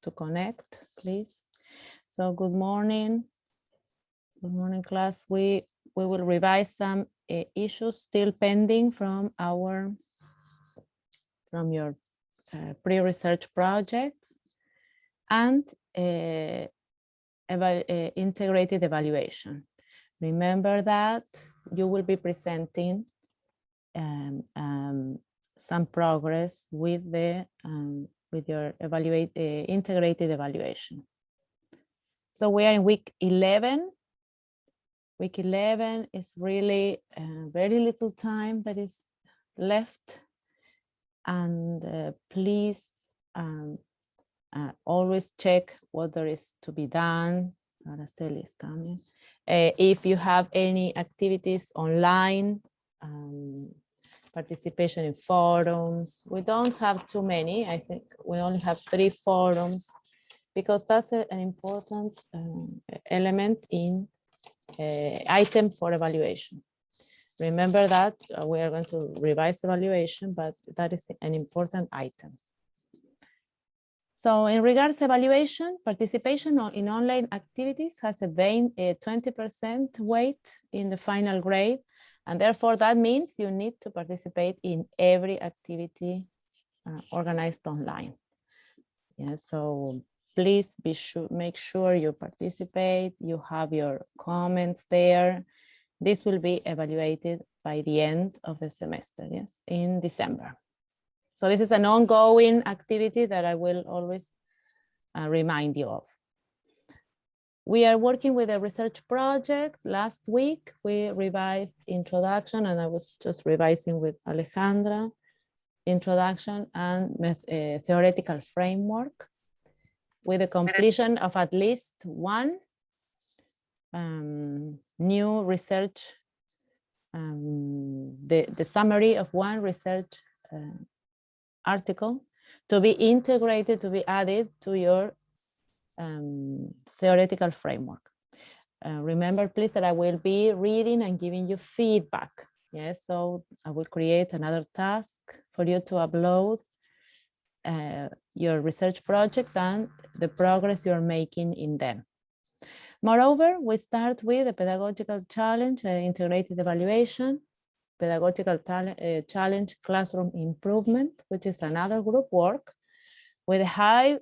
to connect, please. So good morning. Good morning, class. We will revise some issues still pending from your pre-research projects and integrated evaluation. Remember that you will be presenting some progress with your integrated evaluation. So we are in week 11. Week 11 is really very little time that is left. And please always check what there is to be done. Araceli is coming. If you have any activities online, participation in forums. We don't have too many. I think we only have 3 forums because that's an important element in item for evaluation. Remember that we are going to revise evaluation, but that is an important item. So in regards to evaluation, participation in online activities has a 20% weight in the final grade. And therefore that means you need to participate in every activity organized online. Yeah, so please make sure you participate, you have your comments there. This will be evaluated by the end of the semester, yes, in December. So this is an ongoing activity that I will always remind you of. We are working with a research project. Last week, we revised introduction, and I was just revising with Alejandra, introduction and theoretical framework with the completion of at least one new research, the summary of one research article to be integrated, to be added to your theoretical framework. Remember, please, that I will be reading and giving you feedback. Yes, so I will create another task for you to upload your research projects and the progress you're making in them. Moreover, we start with the pedagogical challenge, integrated evaluation, pedagogical challenge, classroom improvement, which is another group work with a high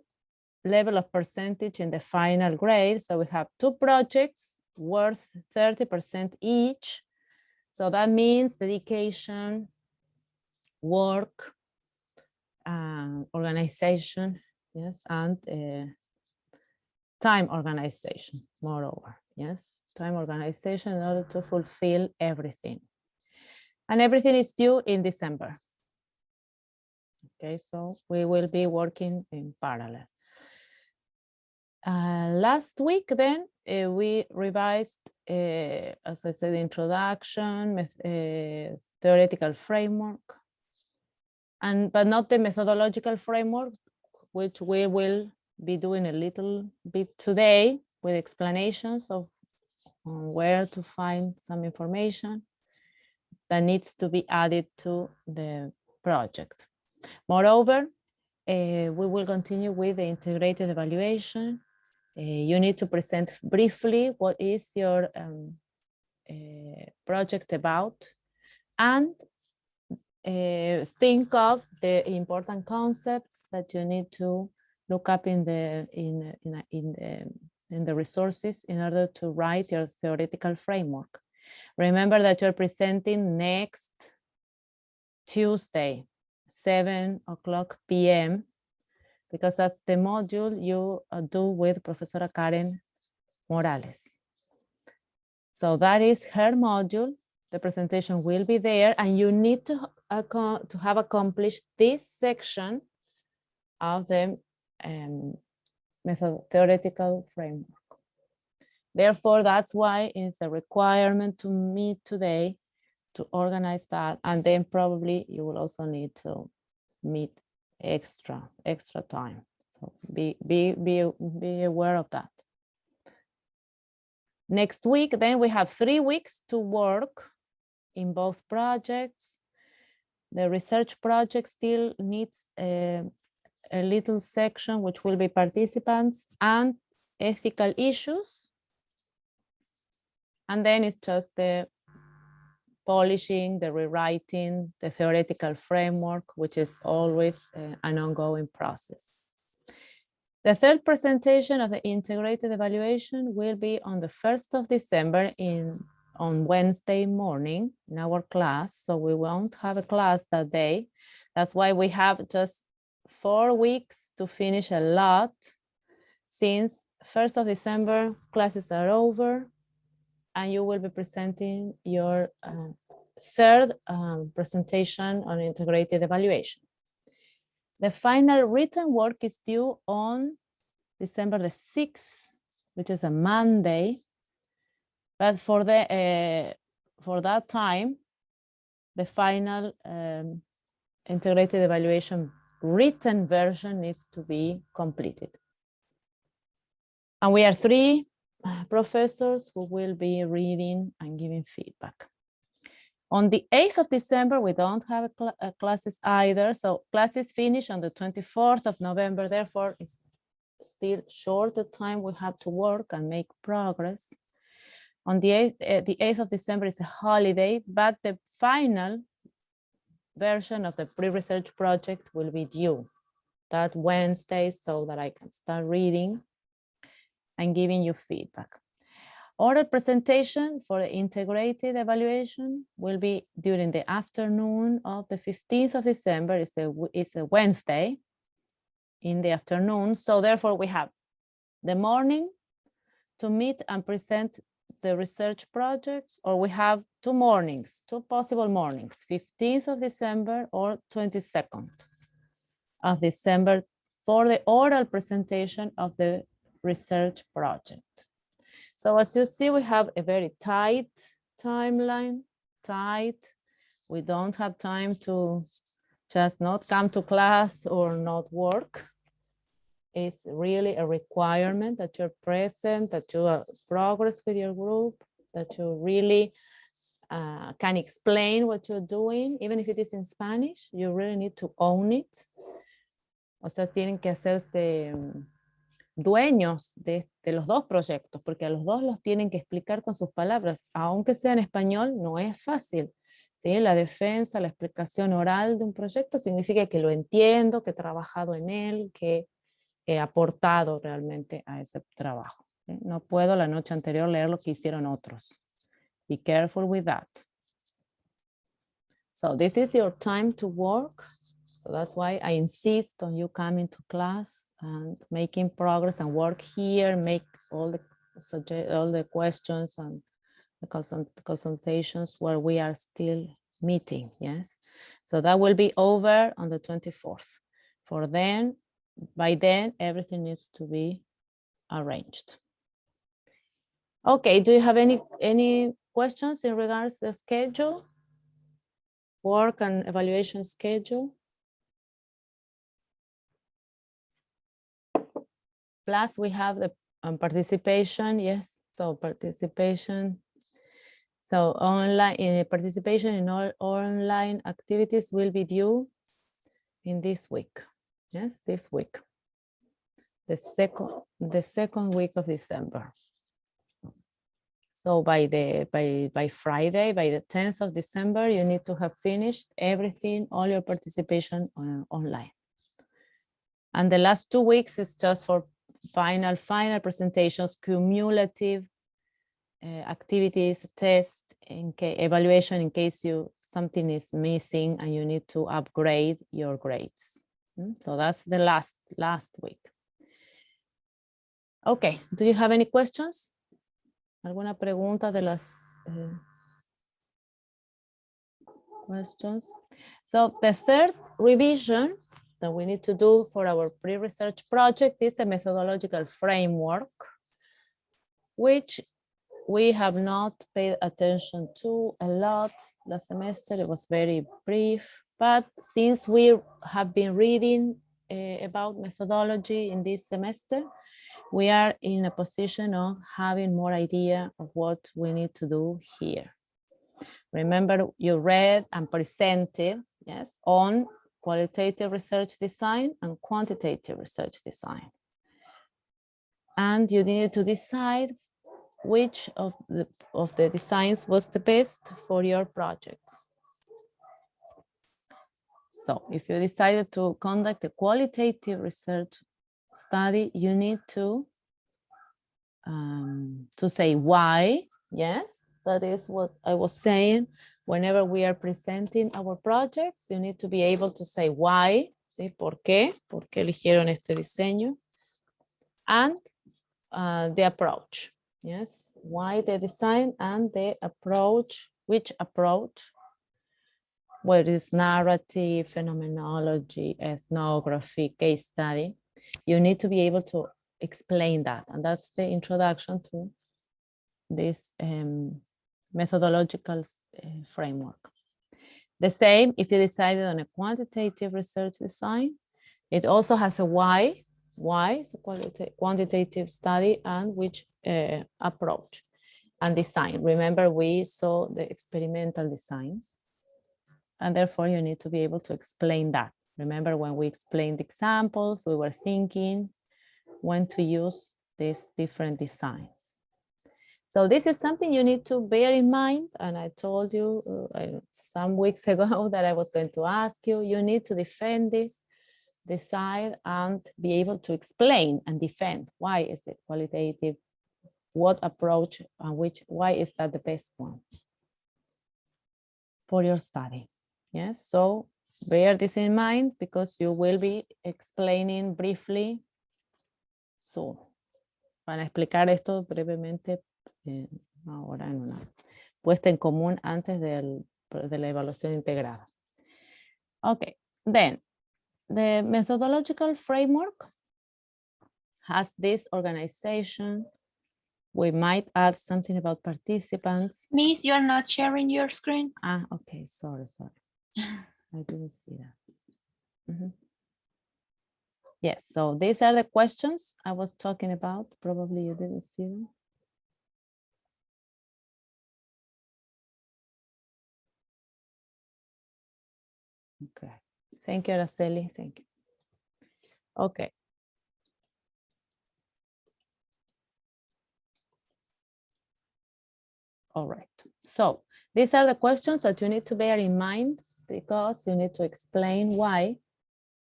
level of percentage in the final grade. So we have 2 projects worth 30% each. So that means dedication, work, organization, yes, and time organization, moreover, yes, time organization in order to fulfill everything. And everything is due in December. Okay, so we will be working in parallel. Last week, then, we revised, as I said, introduction, theoretical framework, but not the methodological framework, which we will be doing a little bit today with explanations of where to find some information that needs to be added to the project. Moreover, we will continue with the integrated evaluation. You need to present briefly what is your project about, and think of the important concepts that you need to look up in the resources in order to write your theoretical framework. Remember that you're presenting next Tuesday, 7:00 p.m. because that's the module you do with Professora Karen Morales. So that is her module. The presentation will be there, and you need to have accomplished this section of the theoretical framework. Therefore, that's why it's a requirement to meet today to organize that, and then probably you will also need to meet extra time. So be aware of that. Next week, then we have 3 weeks to work in both projects. The research project still needs a little section which will be participants and ethical issues. And then it's just the polishing, the rewriting, the theoretical framework, which is always an ongoing process. The third presentation of the integrated evaluation will be on the 1st of December on Wednesday morning in our class. So we won't have a class that day. That's why we have just 4 weeks to finish a lot. Since 1st of December, classes are over and you will be presenting your third presentation on integrated evaluation. The final written work is due on December the 6th, which is a Monday. But for that time, the final integrated evaluation written version needs to be completed. And we are 3 professors who will be reading and giving feedback. On the 8th of December, we don't have classes either. So classes finish on the 24th of November. Therefore, it's still short the time we have to work and make progress. On the 8th of December is a holiday, but the final version of the pre-research project will be due that Wednesday so that I can start reading and giving you feedback. Oral presentation for the integrated evaluation will be during the afternoon of the 15th of December. It's a Wednesday in the afternoon. So therefore we have the morning to meet and present the research projects, or we have 2 mornings, 2 possible mornings, 15th of December or 22nd of December for the oral presentation of the research project. So as you see, we have a very tight timeline, We don't have time to just not come to class or not work. It's really a requirement that you're present, that you progress with your group, that you really can explain what you're doing, even if it is in Spanish, you really need to own it. O sea, tienen que hacerse dueños de los 2 proyectos, porque a los 2 los tienen que explicar con sus palabras, aunque sea en español, no es fácil. ¿Sí? La defensa, la explicación oral de un proyecto significa que lo entiendo, que he trabajado en él, que he aportado realmente a ese trabajo. ¿Sí? No puedo la noche anterior leer lo que hicieron otros. Be careful with that. So this is your time to work. So that's why I insist on you coming to class and making progress and work here, make all the questions and the consultations where we are still meeting, yes? So that will be over on the 24th. By then, everything needs to be arranged. Okay, do you have any questions in regards to the schedule? Work and evaluation schedule? Plus, we have the participation, yes, so participation. So online participation in all online activities will be due in this week. Yes, this week, the second week of December. So by Friday, by the 10th of December, you need to have finished everything, all your participation online. And the last 2 weeks is just for final presentations, cumulative activities, tests, evaluation in case something is missing and you need to upgrade your grades. So that's the last week. Okay, do you have any questions? ¿Alguna pregunta de las questions? So the third revision that we need to do for our pre-research project is a methodological framework, which we have not paid attention to a lot last semester. It was very brief, but since we have been reading about methodology in this semester, we are in a position of having more idea of what we need to do here. Remember, you read and presented, yes, on qualitative research design and quantitative research design. And you needed to decide which of the designs was the best for your projects. So if you decided to conduct a qualitative research study, you need to say why. Yes, that is what I was saying. Whenever we are presenting our projects, you need to be able to say why, ¿sí? ¿Por qué? ¿Por qué eligieron este diseño? And the approach. Yes, why the design and the approach, which approach, whether it's narrative, phenomenology, ethnography, case study, you need to be able to explain that. And that's the introduction to this methodological framework. The same if you decided on a quantitative research design, it also has a why. Why is a quantitative study and which approach and design. Remember, we saw the experimental designs, and therefore you need to be able to explain that. Remember, when we explained examples, we were thinking when to use these different designs. So this is something you need to bear in mind. And I told you some weeks ago that I was going to ask you, you need to defend this, decide and be able to explain and defend. Why is it qualitative? What approach and why is that the best one for your study? Yes, so bear this in mind because you will be explaining briefly soon. Van a explicar esto brevemente ahora en una puesta en común antes de la evaluación integrada. Okay, then the methodological framework has this organization. We might add something about participants. Miss, you're not sharing your screen. Ah, okay, sorry. I didn't see that. Yes, so these are the questions I was talking about. Probably you didn't see them. Okay, thank you, Araceli, thank you. Okay. All right, so these are the questions that you need to bear in mind because you need to explain why,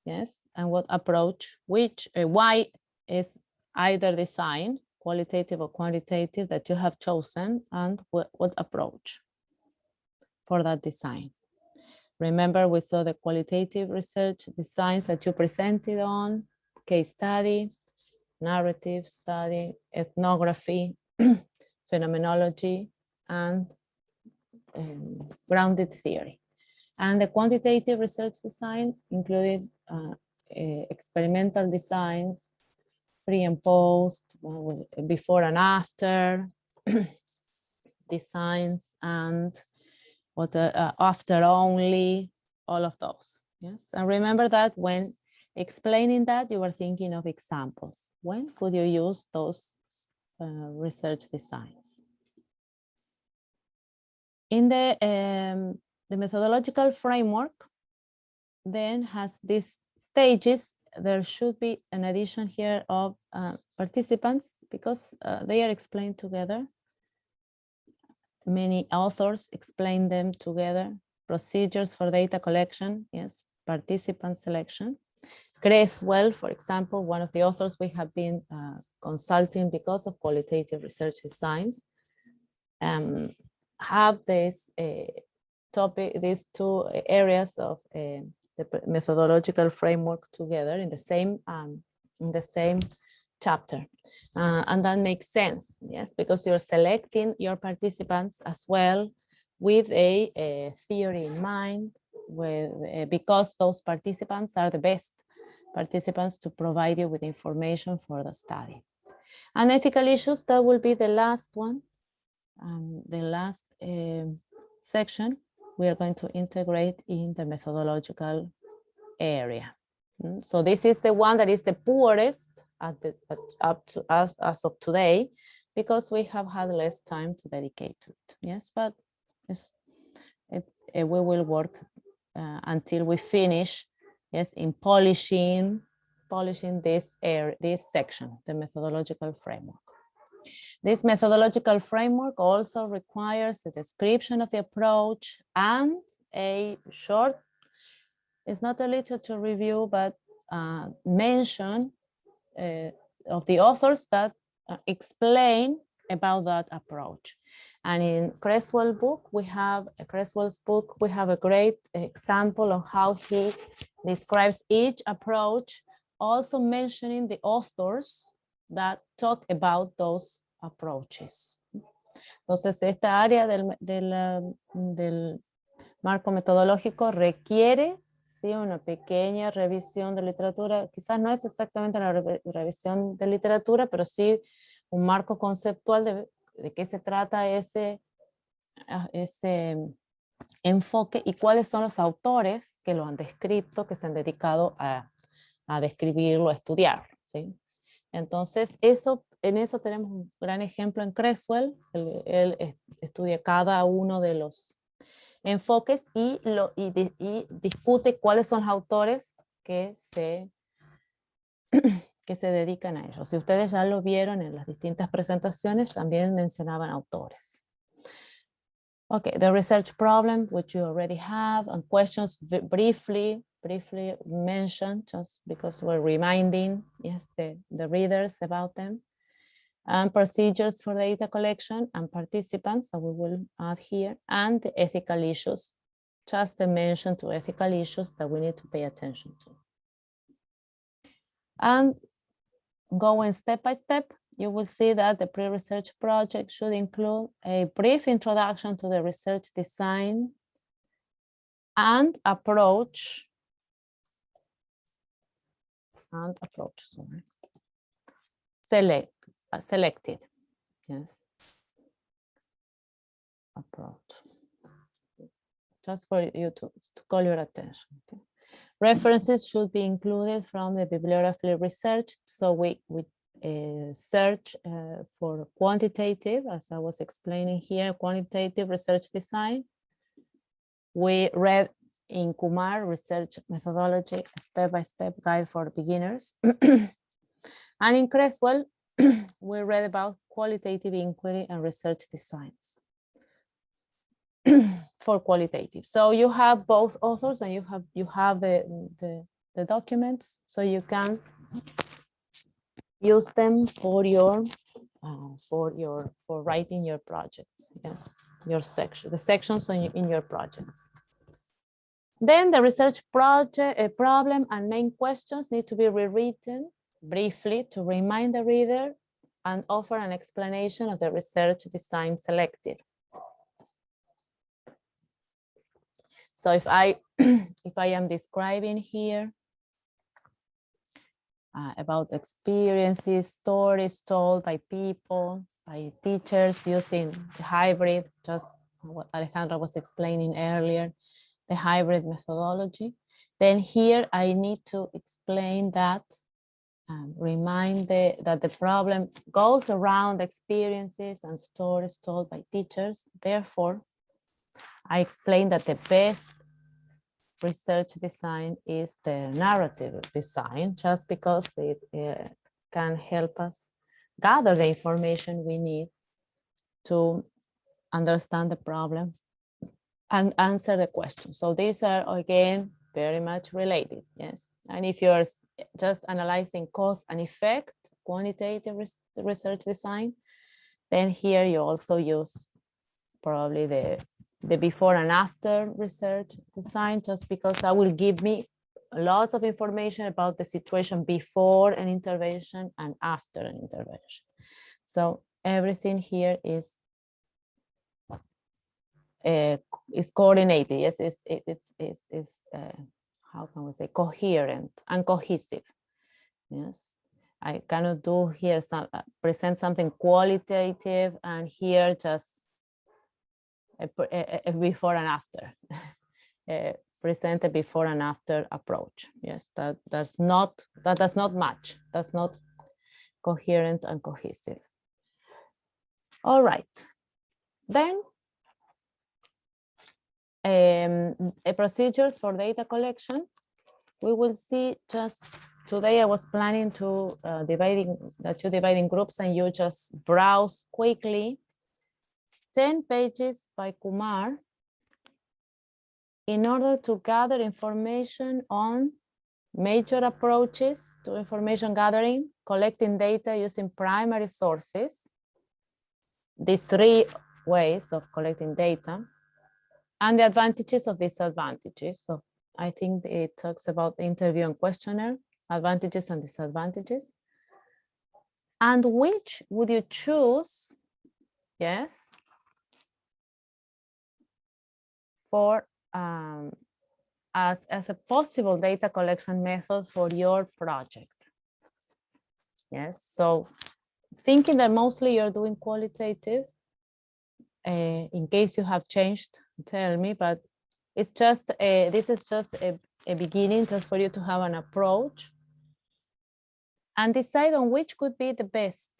yes, and what approach, why is either design, qualitative or quantitative, that you have chosen, and what approach for that design. Remember, we saw the qualitative research designs that you presented on, case study, narrative study, ethnography, phenomenology, and grounded theory. And the quantitative research designs included experimental designs, pre and post, before and after designs, and what after only, all of those. Yes, and remember that when explaining that, you were thinking of examples. When could you use those research designs? In the methodological framework then has these stages. There should be an addition here of participants because they are explained together. Many authors explain them together. Procedures for data collection, yes, participant selection. Creswell, for example, one of the authors we have been consulting because of qualitative research designs, have this topic, these two areas of the methodological framework together in the same chapter, and that makes sense, yes, because you're selecting your participants as well with a theory in mind, because those participants are the best participants to provide you with information for the study. And ethical issues, that will be the last one. The last section we are going to integrate in the methodological area. So this is the one that is the poorest up to us as of today, because we have had less time to dedicate to it. Yes, but we will work until we finish yes, in polishing this section, the methodological framework. This methodological framework also requires a description of the approach and a short, it's not a literature review, but mention of the authors that explain about that approach. And in Creswell's book, we have a great example of how he describes each approach, also mentioning the authors that talk about those approaches. Entonces, esta área del marco metodológico requiere, sí, una pequeña revisión de literatura. Quizás no es exactamente la revisión de literatura, pero sí un marco conceptual de qué se trata ese enfoque y cuáles son los autores que lo han descrito, que se han dedicado a describirlo, a estudiarlo, ¿sí? Entonces, en eso tenemos un gran ejemplo en Creswell. Él estudia cada uno de los enfoques y discute cuáles son los autores que se dedican a ello. Si ustedes ya lo vieron en las distintas presentaciones, también mencionaban autores. Okay, the research problem, which you already have, and questions briefly mentioned, just because we're reminding, yes, the readers about them. And procedures for data collection and participants, that we will add here, and the ethical issues, just a mention to ethical issues that we need to pay attention to. And going step by step, you will see that the pre-research project should include a brief introduction to the research design and approach. Selected, yes. Approach. Just for you to call your attention. Okay. References should be included from the bibliography research. So we search for quantitative, as I was explaining here, quantitative research design. We read in Kumar research methodology, step-by-step guide for beginners. And in Creswell, we read about qualitative inquiry and research designs for qualitative. So you have both authors and you have the documents, so you can use them for writing your projects, yeah, your section, the sections in your projects. Then the research project problem and main questions need to be rewritten briefly to remind the reader and offer an explanation of the research design selected. So if I am describing here about experiences, stories told by people, by teachers using the hybrid, just what Alejandra was explaining earlier, the hybrid methodology, then here I need to explain that, remind that the problem goes around experiences and stories told by teachers. Therefore, I explained that the best research design is the narrative design, just because it can help us gather the information we need to understand the problem and answer the question. So these are, again, very much related, yes. And if you're just analyzing cause and effect, quantitative research design, then here you also use probably the before and after research design, just because that will give me lots of information about the situation before an intervention and after an intervention. So everything here is coordinated. Yes, it's how can we say, coherent and cohesive. Yes, I cannot do here present something qualitative and here just a before and after. Present a before and after approach. Yes, that does not match. That's not coherent and cohesive. All right, then procedures for data collection. we will see just today. I was planning to divide in groups and you just browse quickly 10 pages by Kumar in order to gather information on major approaches to information gathering, collecting data using primary sources, these 3 ways of collecting data, and the advantages of disadvantages. So I think it talks about the interview and questionnaire, advantages and disadvantages. And which would you choose, yes, for as a possible data collection method for your project? Yes, so thinking that mostly you're doing qualitative, in case you have changed, tell me, but it's just, this is just a beginning, just for you to have an approach and decide on which could be the best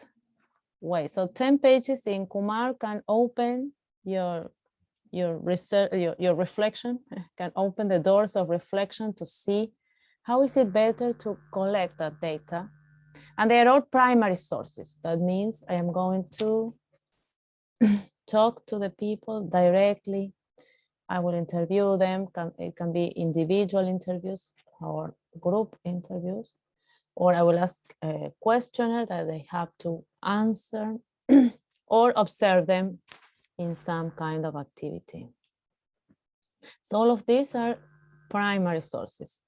way. So 10 pages in Kumar can open your research, your reflection, can open the doors of reflection to see how is it better to collect that data. And they are all primary sources. That means I am going to talk to the people directly. I will interview them. It can be individual interviews or group interviews, or I will ask a questionnaire that they have to answer or observe them in some kind of activity. So all of these are primary sources.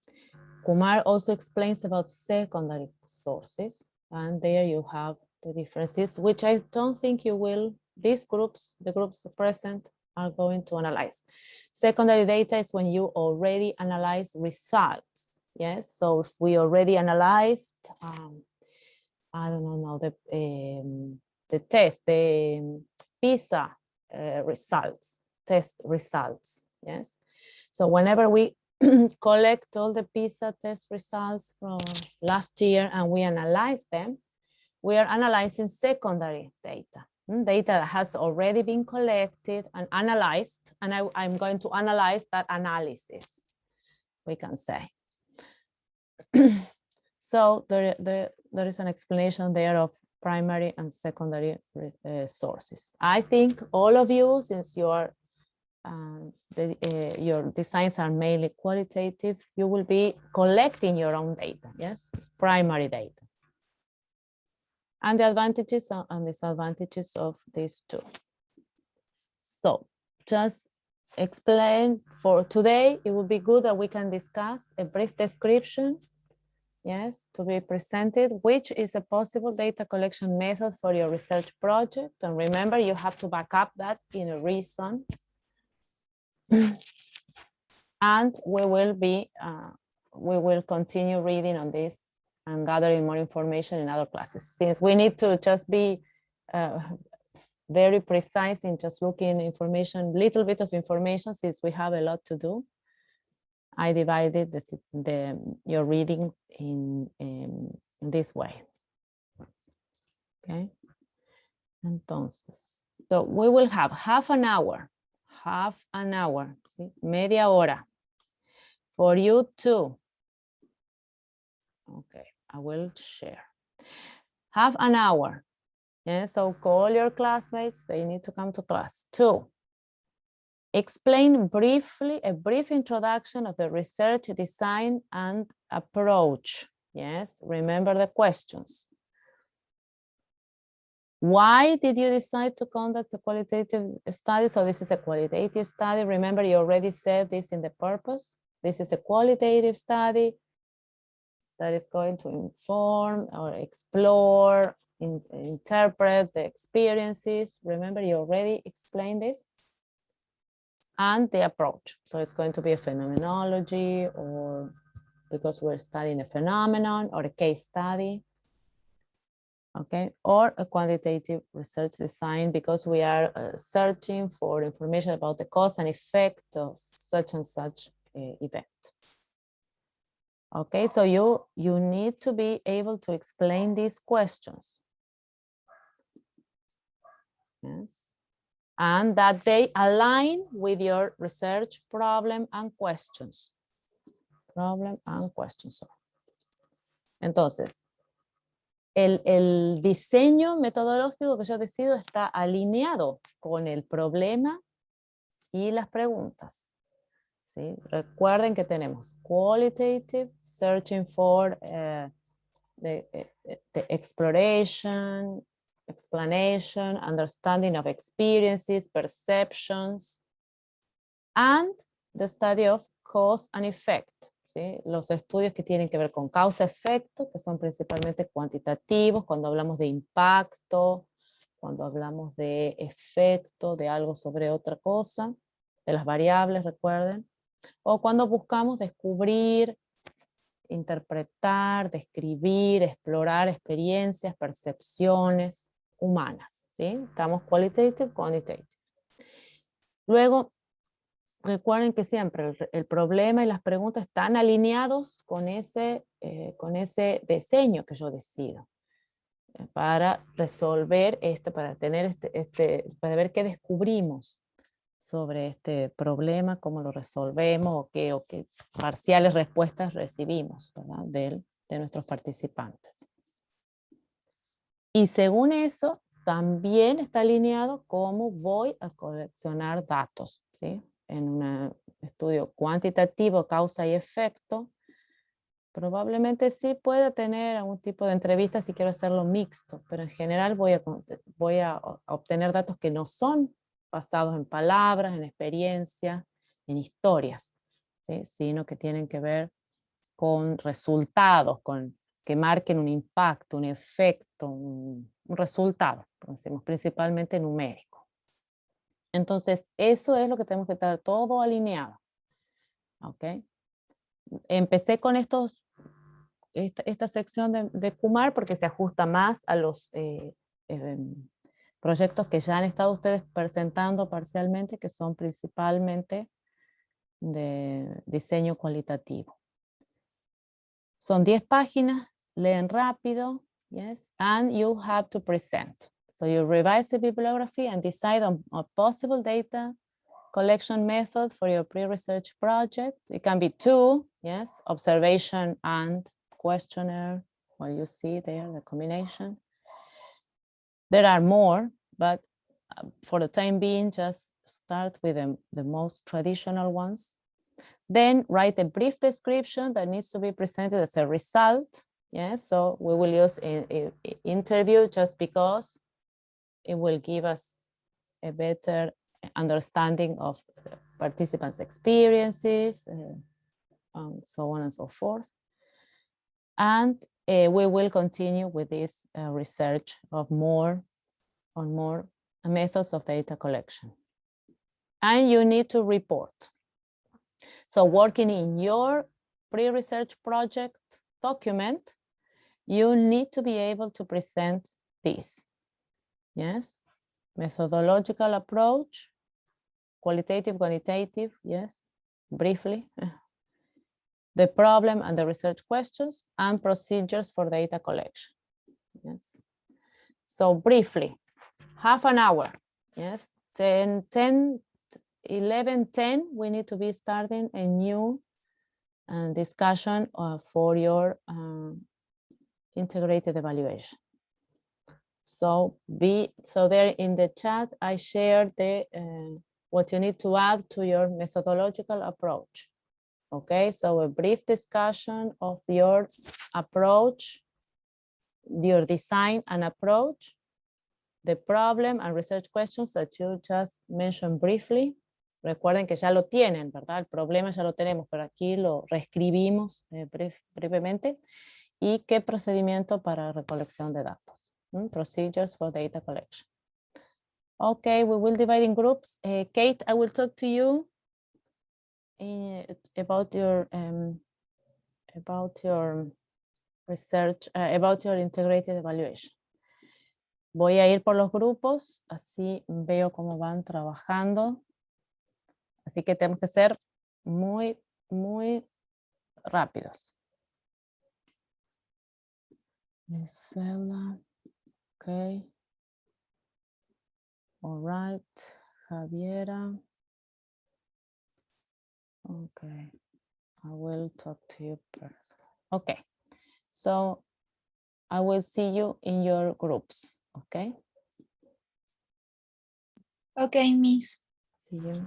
Kumar also explains about secondary sources, and there you have the differences, which I don't think you will, these groups, the groups present, are going to analyze. Secondary data is when you already analyze results. Yes, so if we already analyzed, I don't know, the test, the PISA results, test results. Yes, so whenever we collect all the PISA test results from last year and we analyze them, we are analyzing secondary data, data that has already been collected and analyzed, and I'm going to analyze that analysis, we can say. So there is an explanation there of primary and secondary sources. I think all of you, since you are your designs are mainly qualitative, you will be collecting your own data, yes, primary data. And the advantages and disadvantages of these two. So just explain for today, it would be good that we can discuss a brief description, yes, to be presented, which is a possible data collection method for your research project. And remember, you have to back up that in a reason. And we will continue reading on this and gathering more information in other classes. Since we need to just be very precise in just looking information, little bit of information, since we have a lot to do, I divided your reading in this way. Okay. Entonces, so we will have half an hour, ¿sí? Media hora for you too. Okay, I will share. Half an hour. Yeah, so call your classmates, they need to come to class. 2, explain briefly, a brief introduction of the research design and approach. Yes, remember the questions. Why did you decide to conduct a qualitative study? So this is a qualitative study. Remember, you already said this in the purpose. This is a qualitative study that is going to inform or explore, interpret the experiences. Remember, you already explained this. And the approach. So it's going to be a phenomenology, or because we're studying a phenomenon, or a case study. Okay, or a quantitative research design, because we are searching for information about the cause and effect of such and such event. Okay, so you need to be able to explain these questions. Yes, and that they align with your research problem and questions. Problem and question solve. Entonces, el diseño metodológico que yo decido está alineado con el problema y las preguntas. ¿Sí? Recuerden que tenemos qualitative, searching for the exploration, explanation, understanding of experiences, perceptions, and the study of cause and effect. ¿Sí? Los estudios que tienen que ver con causa-efecto, que son principalmente cuantitativos, cuando hablamos de impacto, cuando hablamos de efecto de algo sobre otra cosa, de las variables, recuerden, o cuando buscamos descubrir, interpretar, describir, explorar experiencias, percepciones humanas. ¿Sí? Estamos qualitative, quantitative. Luego, recuerden que siempre el problema y las preguntas están alineados con ese diseño que yo decido para resolver para tener para ver qué descubrimos sobre este problema, cómo lo resolvemos o qué parciales respuestas recibimos, ¿verdad? de nuestros participantes. Y según eso, también está alineado cómo voy a coleccionar datos, ¿sí? En un estudio cuantitativo, causa y efecto, probablemente sí pueda tener algún tipo de entrevista si quiero hacerlo mixto, pero en general voy a obtener datos que no son basados en palabras, en experiencias, en historias, ¿sí? Sino que tienen que ver con resultados, que marquen un impacto, un efecto, un resultado, decimos, principalmente numérico. Entonces, eso es lo que tenemos que estar todo alineado. ¿Ok? Empecé con esta sección de Kumar porque se ajusta más a los proyectos que ya han estado ustedes presentando parcialmente, que son principalmente de diseño cualitativo. Son 10 páginas, leen rápido, yes, and you have to present. So you revise the bibliography and decide on a possible data collection method for your pre-research project. It can be 2, yes, observation and questionnaire, what you see there, the combination. There are more, but for the time being, just start with the most traditional ones. Then write a brief description that needs to be presented as a result. Yeah, so we will use an interview just because it will give us a better understanding of participants' experiences, so on and so forth. And we will continue with this research of more methods of data collection. And you need to report. So working in your pre-research project document, you need to be able to present this. Yes, methodological approach, qualitative, quantitative, yes, briefly. The problem and the research questions and procedures for data collection. Yes. So briefly, half an hour. Yes, 11:10, we need to be starting a new discussion for your integrated evaluation. So there in the chat, I shared what you need to add to your methodological approach. Okay, so a brief discussion of your approach, your design and approach, the problem and research questions that you just mentioned briefly. Recuerden que ya lo tienen, ¿verdad? El problema ya lo tenemos, pero aquí lo reescribimos brevemente. ¿Y qué procedimiento para recolección de datos? Procedures for data collection. Okay, we will divide in groups. Kate, I will talk to you about your research, about your integrated evaluation. Voy a ir por los grupos, así veo cómo van trabajando. Así que tenemos que ser muy, muy rápidos. Marcela, okay. All right, Javiera. Okay. I will talk to you personally. Okay, so I will see you in your groups, okay? Okay, Miss. See you.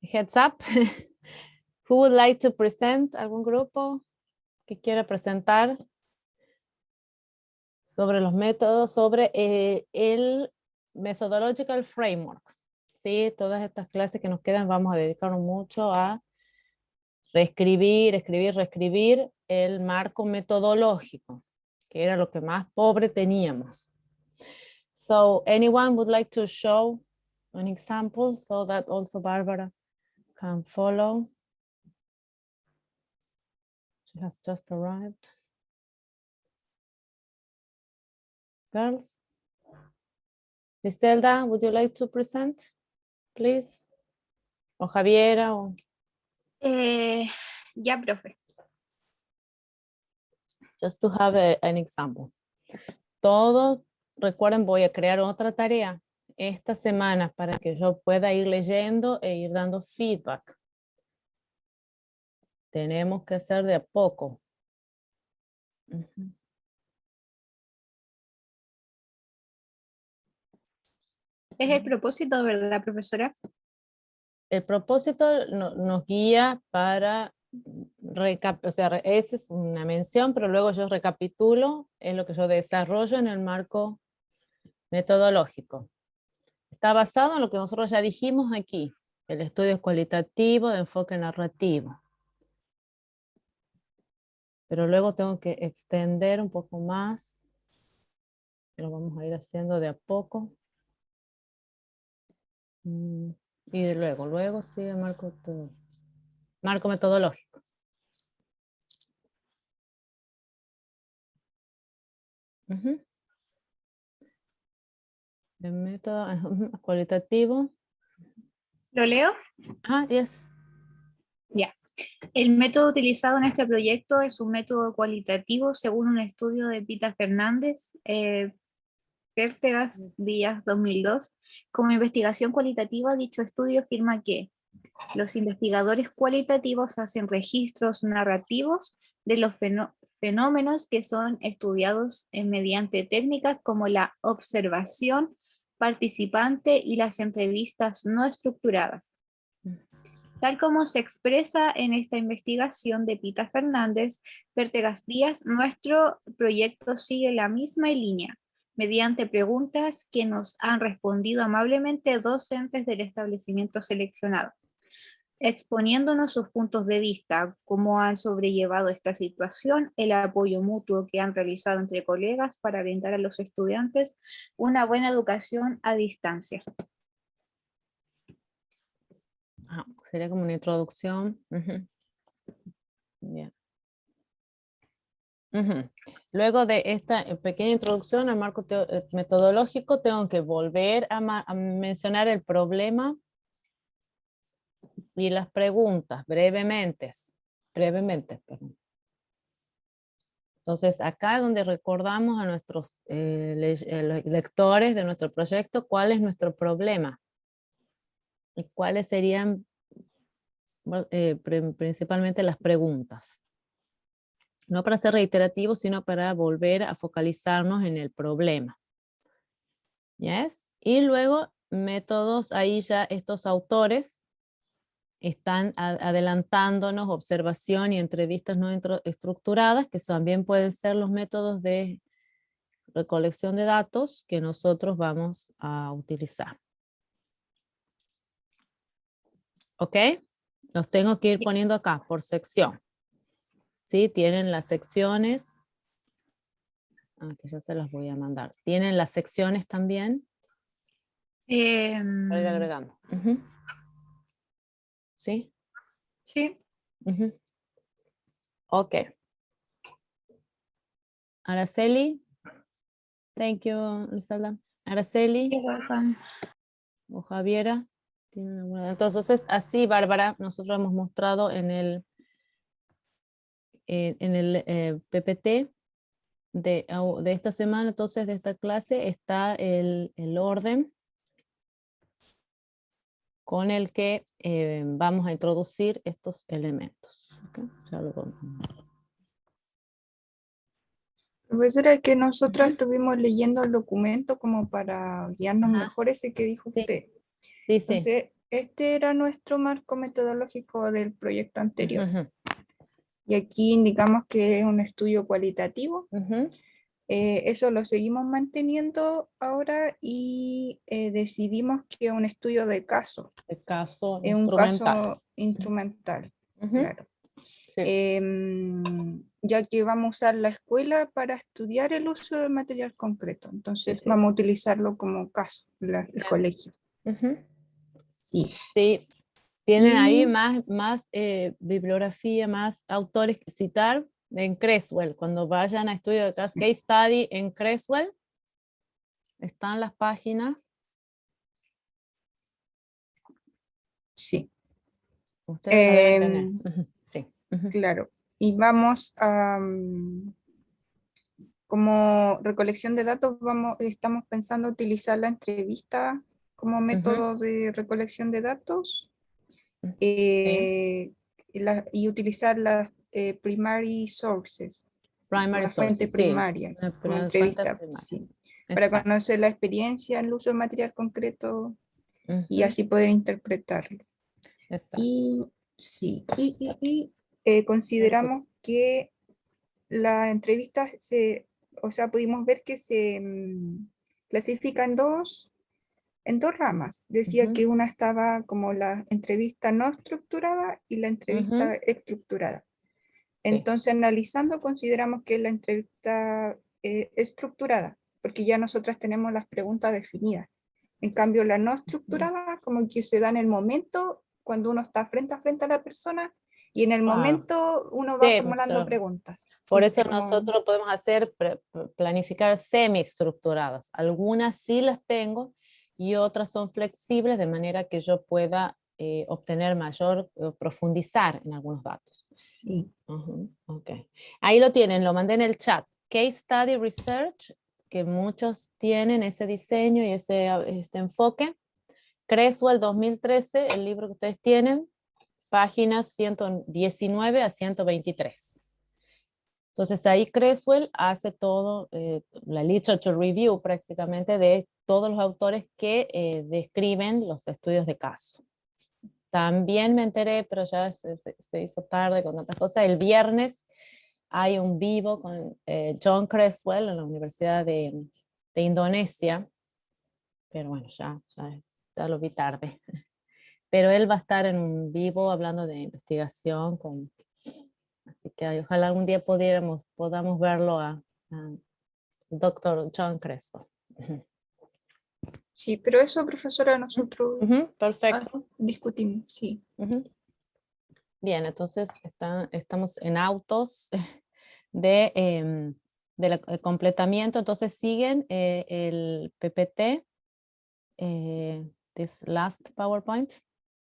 Heads up. Who would like to present? ¿Algún grupo que quiera presentar sobre los métodos, sobre el Methodological Framework? Sí, todas estas clases que nos quedan vamos a dedicarnos mucho a reescribir, escribir, reescribir el marco metodológico, que era lo que más pobre teníamos. So, anyone would like to show an example so that also Barbara can follow? She has just arrived. Girls? Griselda, would you like to present, please? O Javiera, o... Ya, profe. Just to have an example. Todos, recuerden, voy a crear otra tarea esta semana para que yo pueda ir leyendo e ir dando feedback. Tenemos que hacer de a poco. Ujú. Es el propósito, ¿verdad, profesora? El propósito nos guía para, o sea, esa es una mención, pero luego yo recapitulo en lo que yo desarrollo en el marco metodológico. Está basado en lo que nosotros ya dijimos aquí, el estudio es cualitativo de enfoque narrativo. Pero luego tengo que extender un poco más. Lo vamos a ir haciendo de a poco. Y luego sigue marco metodológico. El método cualitativo. ¿Lo leo? Yes. Ya. El método utilizado en este proyecto es un método cualitativo según un estudio de Pita Fernández, Pértegas, Díaz 2002. Como investigación cualitativa, dicho estudio afirma que los investigadores cualitativos hacen registros narrativos de los fenómenos que son estudiados mediante técnicas como la observación participante y las entrevistas no estructuradas. Tal como se expresa en esta investigación de Pita Fernández, Pértegas Díaz, nuestro proyecto sigue la misma línea, mediante preguntas que nos han respondido amablemente docentes del establecimiento seleccionado, exponiéndonos sus puntos de vista, cómo han sobrellevado esta situación, el apoyo mutuo que han realizado entre colegas para brindar a los estudiantes una buena educación a distancia. Sería como una introducción. Bien. Luego de esta pequeña introducción al marco metodológico, tengo que volver a mencionar el problema y las preguntas brevemente. Perdón. Entonces, acá es donde recordamos a nuestros lectores de nuestro proyecto cuál es nuestro problema y cuáles serían principalmente las preguntas. No para ser reiterativos, sino para volver a focalizarnos en el problema. ¿Yes? Y luego métodos, ahí ya estos autores están adelantándonos observación y entrevistas no estructuradas, que también pueden ser los métodos de recolección de datos que nosotros vamos a utilizar. ¿Ok? Los tengo que ir poniendo acá por sección. ¿Sí? Tienen las secciones. Que ya se las voy a mandar. Tienen las secciones también. Para ir agregando. ¿Sí? Sí. Ok. Araceli. Thank you, Lizalda. Araceli. You're welcome. O Javiera. Entonces, así, Bárbara, nosotros hemos mostrado en el PPT de esta semana, entonces de esta clase, está el orden con el que vamos a introducir estos elementos. ¿Okay? Ya lo vamos. Profesora, es que nosotros estuvimos leyendo el documento como para guiarnos mejor ese que dijo Sí. usted. Sí, Entonces, este era nuestro marco metodológico del proyecto anterior. Y aquí indicamos que es un estudio cualitativo. Eso lo seguimos manteniendo ahora y decidimos que es un estudio de caso. El caso Es un instrumental. caso instrumental, claro. Sí. Ya que vamos a usar la escuela para estudiar el uso de material concreto. Entonces Sí. vamos a utilizarlo como caso, el colegio. Sí. Sí. Tienen ahí más bibliografía, más autores que citar en Creswell. Cuando vayan a estudio de case study en Creswell, están las páginas. Sí. Ustedes la deben tener. Sí. Claro. Y vamos a, como recolección de datos, estamos pensando utilizar la entrevista como método de recolección de datos. Sí. Y utilizar las primary sources, Primary las fuentes sources, sí. primarias, como Una fuente entrevista, primaria. sí, para Exacto. conocer la experiencia en el uso de material concreto y así poder interpretarlo. Exacto. Y sí, consideramos que la entrevista pudimos ver que se clasifica en dos ramas. Decía que una estaba como la entrevista no estructurada y la entrevista estructurada. Entonces, analizando, consideramos que la entrevista estructurada, porque ya nosotras tenemos las preguntas definidas. En cambio, la no estructurada, como que se da en el momento, cuando uno está frente a frente a la persona, y en el momento uno va formulando preguntas. Por Sí, eso nosotros podemos hacer, planificar semi-estructuradas. Algunas sí las tengo y otras son flexibles de manera que yo pueda obtener mayor, profundizar en algunos datos. Sí. Okay. Ahí lo tienen, lo mandé en el chat. Case Study Research, que muchos tienen ese diseño y este enfoque. Creswell 2013, el libro que ustedes tienen, páginas 119 a 123. Entonces ahí Creswell hace todo, la literature review prácticamente de todos los autores que describen los estudios de caso. También me enteré, pero ya se hizo tarde con tantas cosas, el viernes hay un vivo con John Creswell en la Universidad de Indonesia, pero bueno, ya lo vi tarde. Pero él va a estar en un vivo hablando de investigación, así que ojalá algún día podamos verlo a Dr. John Creswell. Sí, pero eso, profesora, nosotros perfecto. Discutimos, sí. Bien, entonces estamos en autos de completamiento, entonces siguen el PPT, this last PowerPoint,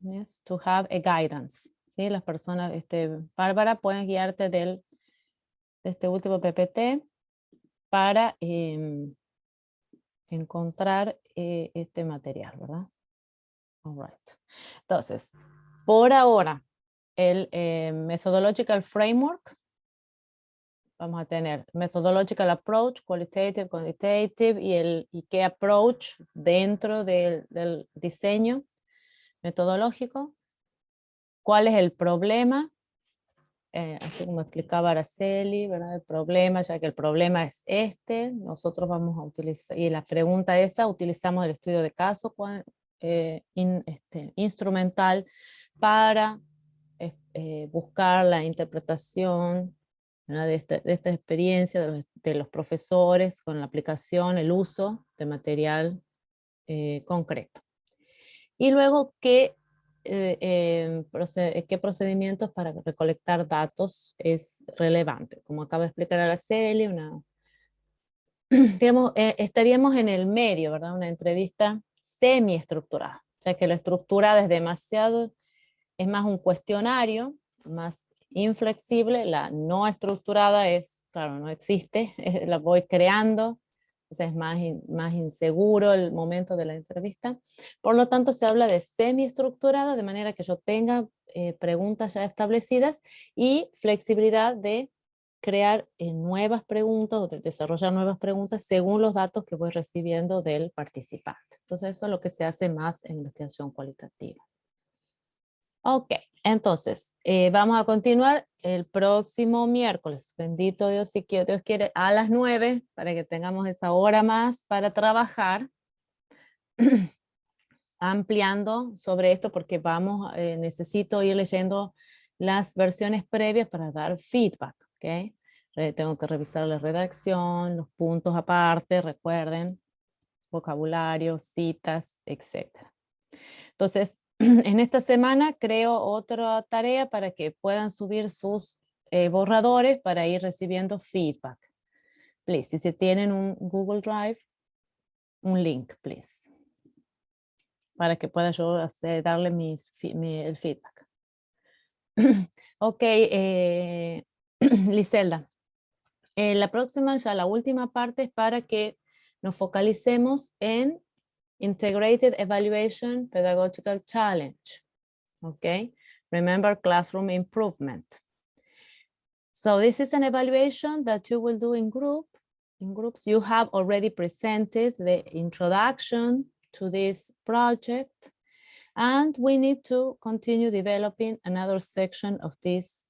yes, to have a guidance. ¿Sí? Las personas, Bárbara, pueden guiarte de este último PPT para encontrar este material, ¿verdad? All right. Entonces, por ahora, el Methodological Framework, vamos a tener Methodological Approach, Qualitative, Quantitative y qué approach dentro del diseño metodológico. cuál es el problema, así como explicaba Araceli, ¿verdad? El problema, ya que el problema es este, nosotros vamos a utilizar, y la pregunta esta, utilizamos el estudio de caso instrumental para buscar la interpretación, ¿verdad? de esta experiencia de los profesores con la aplicación, el uso de material concreto. Y luego, ¿qué procedimientos para recolectar datos es relevante? Como acaba de explicar Araceli, digamos, estaríamos en el medio, ¿verdad? Una entrevista semiestructurada. O sea que la estructurada es demasiado, es más un cuestionario, más inflexible. La no estructurada es, claro, no existe, la voy creando. Entonces es más inseguro el momento de la entrevista. Por lo tanto, se habla de semiestructurada, de manera que yo tenga preguntas ya establecidas y flexibilidad de crear nuevas preguntas o de desarrollar nuevas preguntas según los datos que voy recibiendo del participante. Entonces eso es lo que se hace más en investigación cualitativa. Ok, entonces vamos a continuar el próximo miércoles. Bendito Dios, si Dios quiere, a las 9, para que tengamos esa hora más para trabajar, ampliando sobre esto, porque necesito ir leyendo las versiones previas para dar feedback. ¿Ok? Tengo que revisar la redacción, los puntos aparte, recuerden, vocabulario, citas, etc. Entonces, en esta semana creo otra tarea para que puedan subir sus borradores para ir recibiendo feedback. Please, si tienen un Google Drive, un link, please. Para que pueda yo darle el feedback. Ok, Liselda. La próxima, ya la última parte es para que nos focalicemos en Integrated Evaluation Pedagogical Challenge. Okay, remember classroom improvement. So this is an evaluation that you will do in groups. You have already presented the introduction to this project, and we need to continue developing another section of this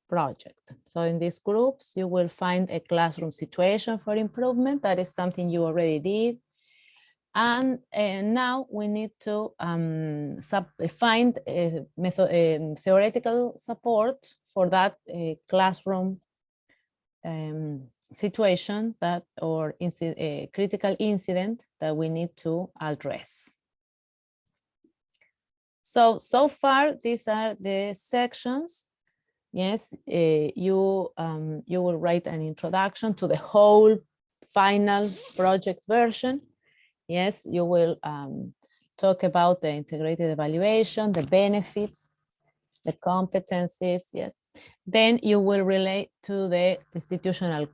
project. So in these groups, you will find a classroom situation for improvement. That is something you already did. And now we need to find theoretical support for that classroom situation or critical incident that we need to address. So far, these are the sections. Yes, you will write an introduction to the whole final project version. Yes, you will talk about the integrated evaluation, the benefits, the competencies, yes. Then you will relate to the institutional,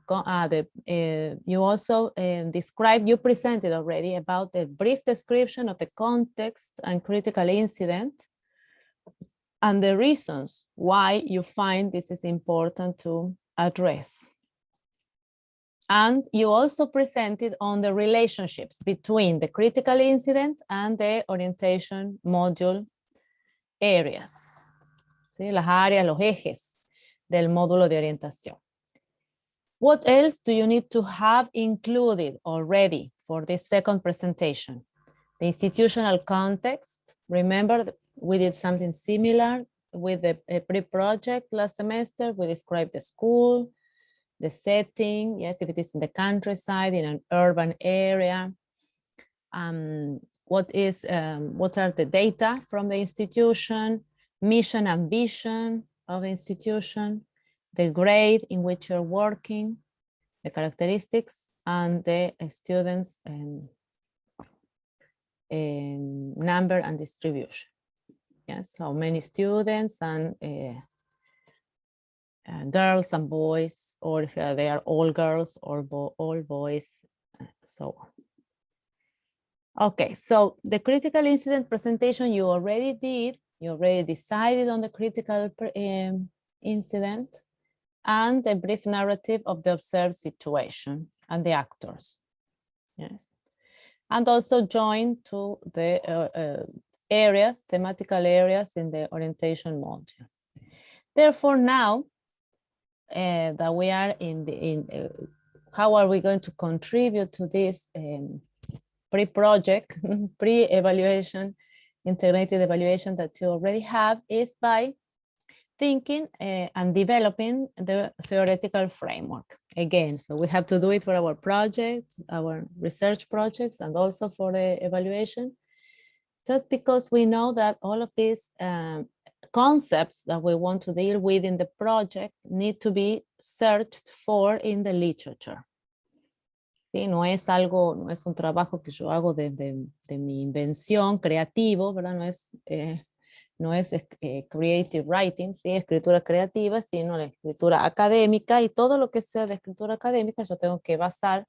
you also you presented already about the brief description of the context and critical incident and the reasons why you find this is important to address. And you also presented on the relationships between the critical incident and the orientation module areas. ¿Sí? Las áreas, los ejes del módulo de orientación. What else do you need to have included already for this second presentation? The institutional context. Remember that we did something similar with the pre-project last semester. We described the school, the setting, yes, if it is in the countryside, in an urban area. What are the data from the institution, mission and vision of the institution, the grade in which you're working, the characteristics, and the students' number and distribution. Yes, how many students and girls and boys, or if they are all girls or all boys, so on. Okay, so the critical incident presentation you already did, you already decided on the critical incident and the brief narrative of the observed situation and the actors. Yes, and also join to the areas, thematical areas in the orientation module. Therefore, now that we are how are we going to contribute to this pre-project, pre-evaluation, integrated evaluation that you already have, is by thinking and developing the theoretical framework. Again, so we have to do it for our projects, our research projects, and also for the evaluation, just because we know that all of these concepts that we want to deal with in the project need to be searched for in the literature. ¿Sí? No es algo, no es un trabajo que yo hago de mi invención creativo, ¿verdad? No es creative writing, ¿sí? Escritura creativa, sino la escritura académica, y todo lo que sea de escritura académica yo tengo que basar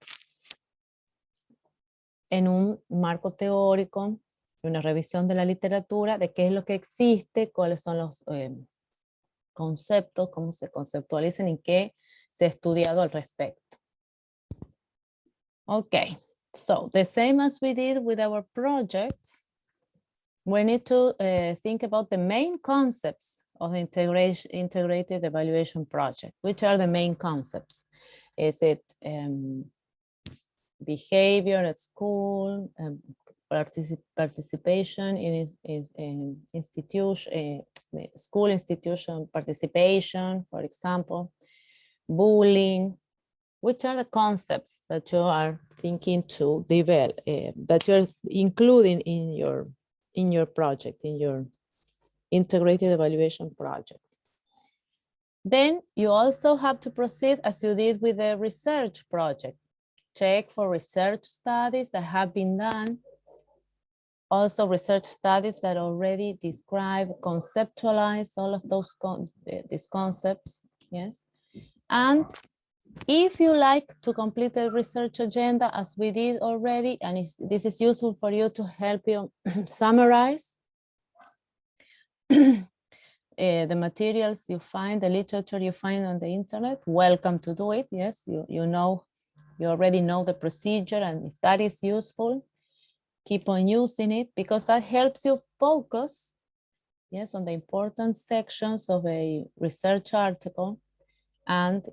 en un marco teórico, una revisión de la literatura, de qué es lo que existe, cuáles son los conceptos, cómo se conceptualizan y qué se ha estudiado al respecto. Okay, so the same as we did with our projects, we need to think about the main concepts of the integrated evaluation project. Which are the main concepts? Is it behavior at school, participation in institution, school institution participation, for example, bullying? Which are the concepts that you are thinking to develop, that you're including in your project, in your integrated evaluation project? Then you also have to proceed as you did with the research project. Check for research studies that have been done. Also research studies that already describe, conceptualize all of those these concepts, yes. And if you like to complete the research agenda as we did already, and this is useful for you to help you summarize the materials you find, the literature you find on the internet, welcome to do it. Yes, you already know the procedure, and if that is useful, keep on using it, because that helps you focus, yes, on the important sections of a research article, and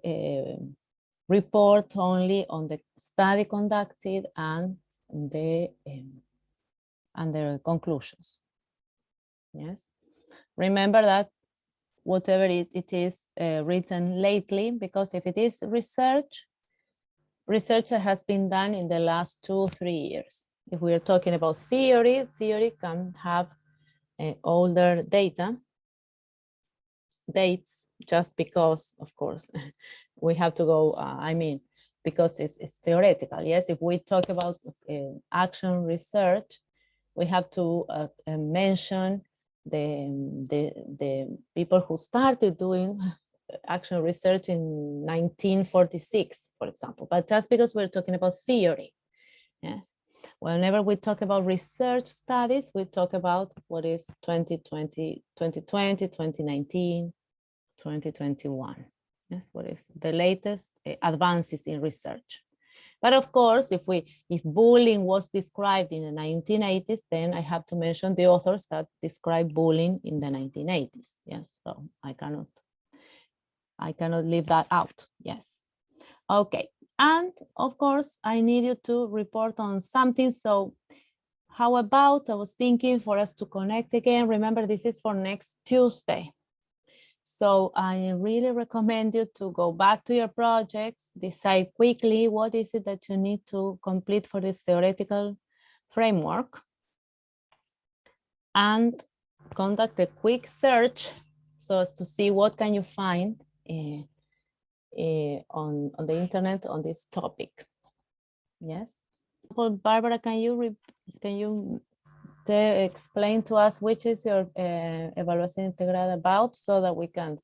report only on the study conducted and the conclusions. Yes, remember that whatever it is written lately, because if it is research that has been done in the last 2-3 years. If we are talking about theory can have older dates, just because, of course, we have to go, because it's theoretical. Yes, if we talk about action research, we have to mention the people who started doing action research in 1946, for example. But just because we're talking about theory, yes. Whenever we talk about research studies, we talk about what is 2020, 2019, 2021. Yes, what is the latest advances in research. But of course, if bullying was described in the 1980s, then I have to mention the authors that described bullying in the 1980s. Yes, so I cannot leave that out. Yes. Okay. And of course, I need you to report on something. So how about, I was thinking for us to connect again. Remember, this is for next Tuesday. So I really recommend you to go back to your projects, decide quickly what is it that you need to complete for this theoretical framework, and conduct a quick search so as to see what can you find on the internet on this topic. Yes. Well, Barbara, can you explain to us which is your evaluación integrada about, so that we can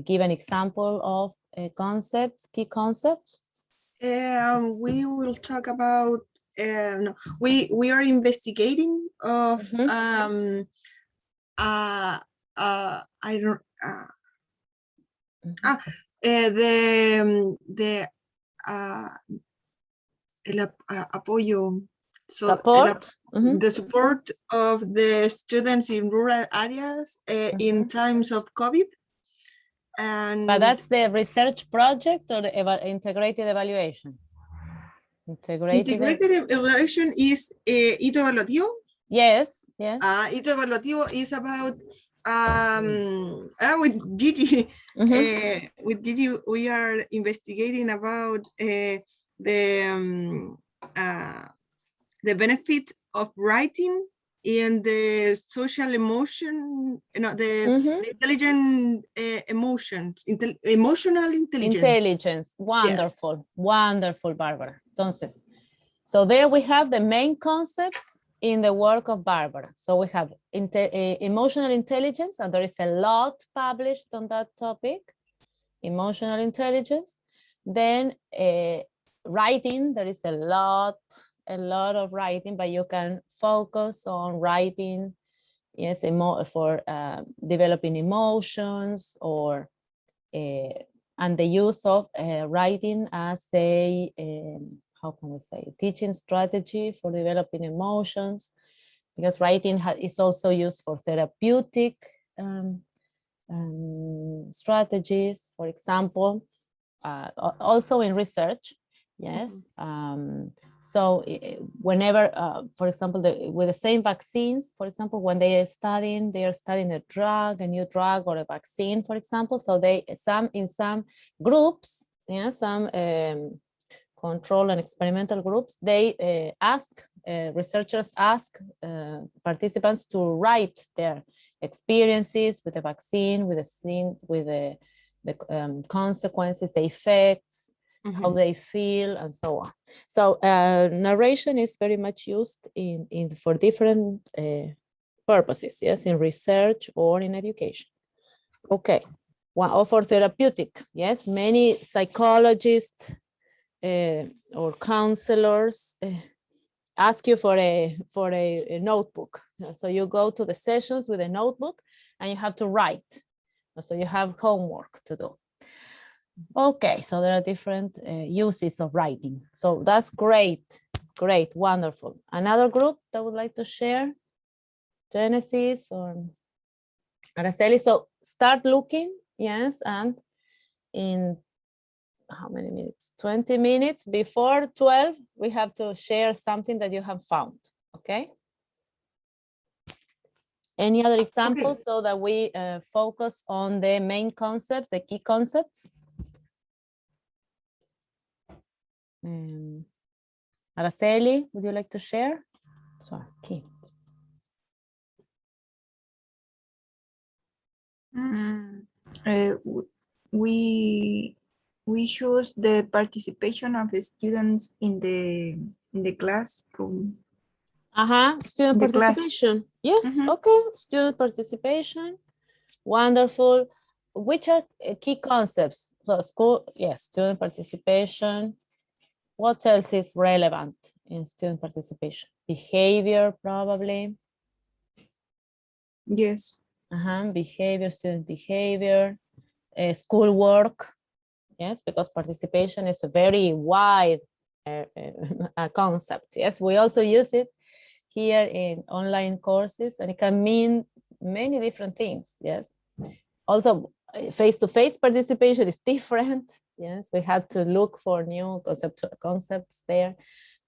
give an example of concepts, key concepts? We will talk about, we are investigating of, el apoyo So Support. the support of the students in rural areas in times of COVID. And But that's the research project or the integrated evaluation? integrated evaluation is hito evaluativo. Yes, yes. Hito evaluativo is about with Gigi. With Gigi, we are investigating about the benefit of writing and the social emotion, the intelligent emotions, emotional intelligence. Intelligence, wonderful, yes. Wonderful, Barbara. Entonces, so there we have the main concepts in the work of Barbara. So we have emotional intelligence, and there is a lot published on that topic, emotional intelligence. Then writing, there is a lot of writing, but you can focus on writing, yes, for developing emotions, or and the use of writing as a how can we say, teaching strategy for developing emotions, because writing is also used for therapeutic strategies, for example, also in research. Yes. So whenever, for example, with the same vaccines, for example, when they are studying a drug, a new drug or a vaccine, for example, so in some groups, yeah, some control and experimental groups, they researchers ask participants to write their experiences with the vaccine, with the consequences, the effects, how they feel, and so on. So narration is very much used for different purposes, yes, in research or in education. Okay, or for therapeutic, yes, many psychologists or counselors ask you for a notebook. So you go to the sessions with a notebook and you have to write. So you have homework to do. Okay, so there are different uses of writing. So that's great, wonderful. Another group that would like to share? Genesis or Araceli? So start looking, yes, and in how many minutes? 20 minutes before 12, we have to share something that you have found, okay? Any other examples, okay, so that we focus on the main concepts, the key concepts? Araceli, would you like to share? Sorry, key. We choose the participation of the students in the classroom. Student participation. Yes, okay, student participation. Wonderful. Which are key concepts? So school, yes, student participation. What else is relevant in student participation? Behavior, probably. Yes. Behavior, student behavior, schoolwork. Yes, because participation is a very wide concept. Yes, we also use it here in online courses, and it can mean many different things. Yes, also face-to-face participation is different. Yes, we had to look for new concepts there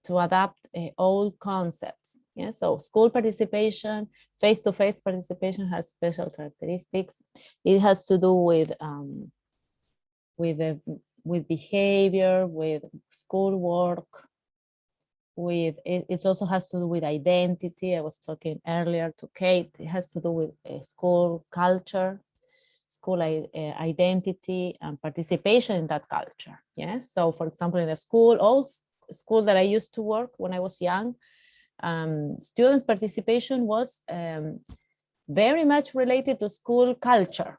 to adapt old concepts. Yes, so school participation, face-to-face participation has special characteristics. It has to do with behavior, with schoolwork, it also has to do with identity. I was talking earlier to Kate. It has to do with school culture, school identity, and participation in that culture. Yes. So, for example, in a old school that I used to work when I was young, students' participation was very much related to school culture.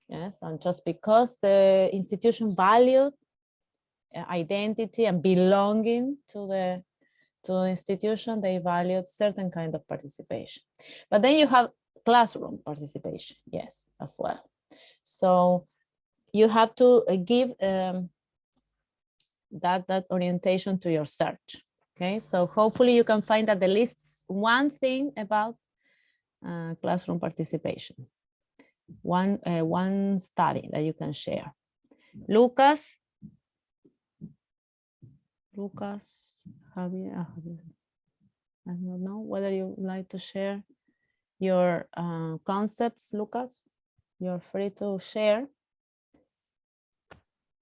Yes, and just because the institution valued identity and belonging to the institution, they valued certain kind of participation. But then you have classroom participation, yes, as well. So you have to give that orientation to your search. Okay, so hopefully you can find that the lists one thing about classroom participation. One study that you can share. Lucas, Javier, I don't know whether you like to share your concepts, Lucas. You're free to share.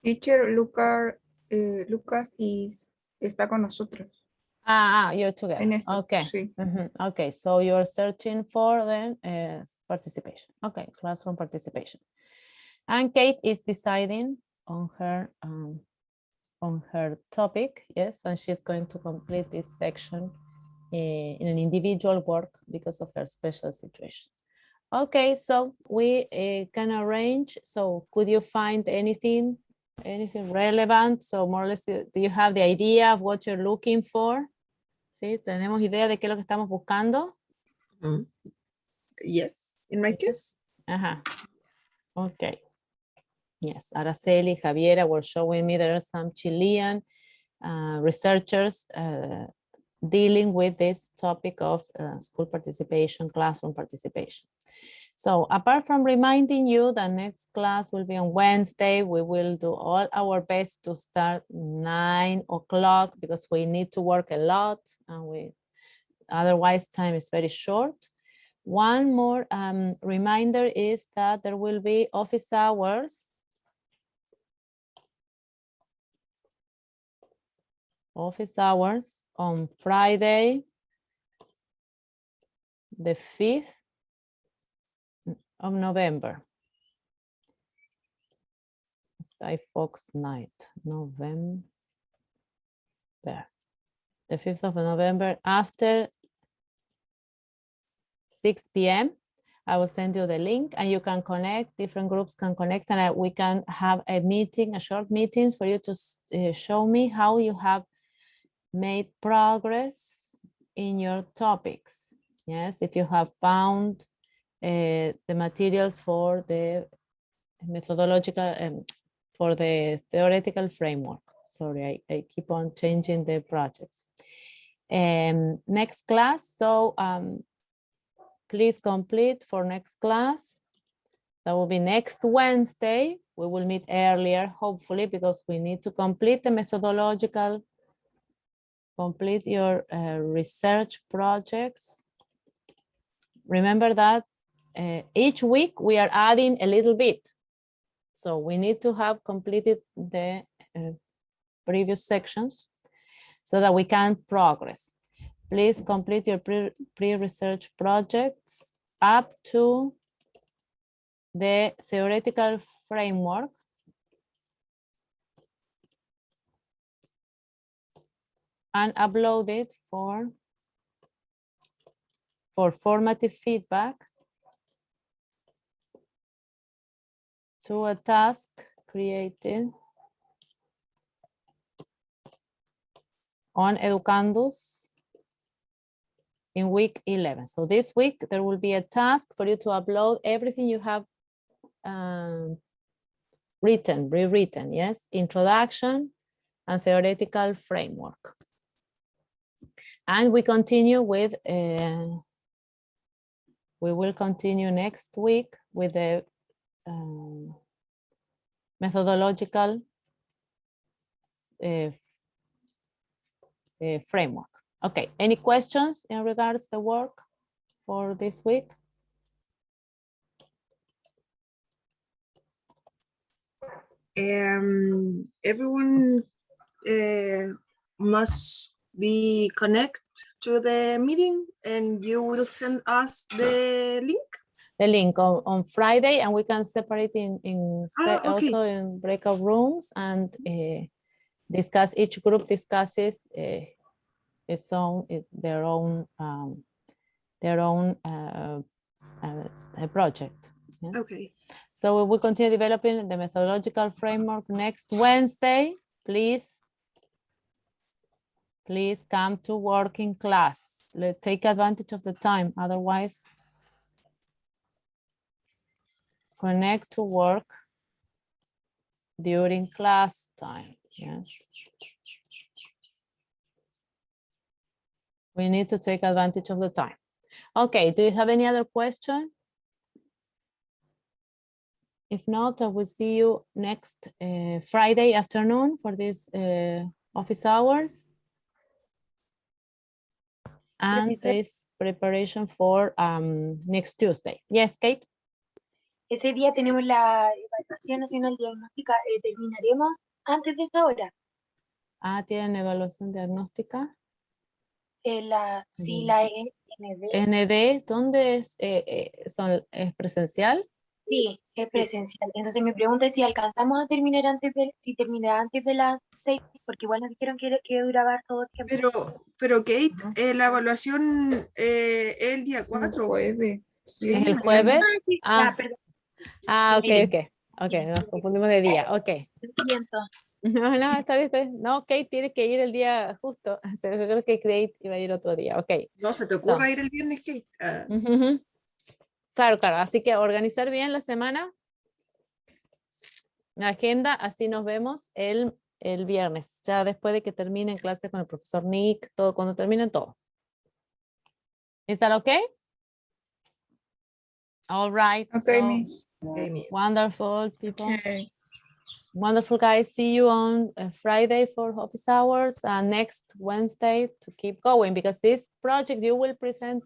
Teacher, Lucas está con nosotros. You're together. En esto, Okay. sí. Okay, so you're searching for then participation. Okay, classroom participation. And Kate is deciding on her topic, yes, and she's going to complete this section in an individual work because of her special situation. Okay, so we can arrange. So could you find anything relevant? So more or less, do you have the idea of what you're looking for? ¿Sí? ¿Tenemos idea de qué es lo que estamos buscando? Yes, in my case. Okay. Yes, Araceli, Javiera were showing me there are some Chilean researchers dealing with this topic of school participation, classroom participation. So apart from reminding you that next class will be on Wednesday, we will do all our best to start 9 o'clock because we need to work a lot and otherwise time is very short. One more reminder is that there will be office hours. Office hours on Friday, the 5th of November. Sky Fox night, November. The 5th of November after 6 p.m. I will send you the link and you can connect, different groups can connect and we can have a meeting, a short meetings for you to show me how you have made progress in your topics. Yes, if you have found the materials for the methodological, for the theoretical framework. Sorry, I keep on changing the projects. Next class, so please complete for next class. That will be next Wednesday. We will meet earlier, hopefully, because we need to complete the methodological, complete your research projects. Remember that each week we are adding a little bit. So we need to have completed the previous sections so that we can progress. Please complete your pre-research projects up to the theoretical framework. And upload it for formative feedback to a task created on Educandus in week 11. So this week there will be a task for you to upload everything you have rewritten, yes, introduction and theoretical framework. And we continue with, we will continue next week with the methodological framework. Okay, any questions in regards to the work for this week? Everyone must be connected to the meeting and you will send us the link? The link on Friday, and we can separate okay. Also in breakout rooms and discuss, each group discusses their own project. Yes? Okay. So we will continue developing the methodological framework next Wednesday. Please come to working class. Let's take advantage of the time. Otherwise, connect to work during class time. Yes. We need to take advantage of the time. Okay, do you have any other question? If not, I will see you next Friday afternoon for this office hours. And Profesor. this preparation for next Tuesday. Yes, Kate? Ese día tenemos la evaluación nacional diagnóstica. ¿Terminaremos antes de esa hora? Ah, ¿tienen evaluación diagnóstica? Sí, la END. ND, ¿dónde es? ¿Es presencial? Sí, es presencial. Entonces mi pregunta es si alcanzamos a terminar si terminará antes de las 6, porque igual nos dijeron que duraba todo el tiempo. Pero Kate, la evaluación es el día Un 4. jueves. Sí, ¿Es el mañana. jueves? Sí, Ah, perdón, ok, Sí. ok. Ok, nos confundimos de día, ok. lo siento. No, no, está bien, está bien. No, Kate tiene que ir el día justo. Yo creo que Kate iba a ir otro día, ok. No se te ocurra No. ir el viernes, Kate. Ah, Ujú. Claro, claro. Así que organizar bien la semana, la agenda, así nos vemos el viernes, ya después de que terminen clases con el profesor Nick, todo, cuando terminen todo. ¿Is that okay? All right. Okay, so, Miss. okay, Miss. wonderful people. Okay. Wonderful guys. See you on Friday for office hours and next Wednesday to keep going, because this project you will present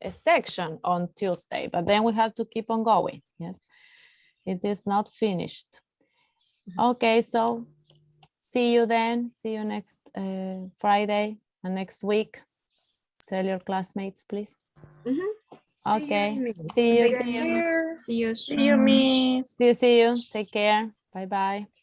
a section on Tuesday, but then we have to keep on going. Yes, it is not finished. Okay, so see you then. See you next Friday and next week. Tell your classmates, please. See Okay. you, Miss. See you. Take See you. care. See you See you, soon. Miss. See you. Take care. Bye bye.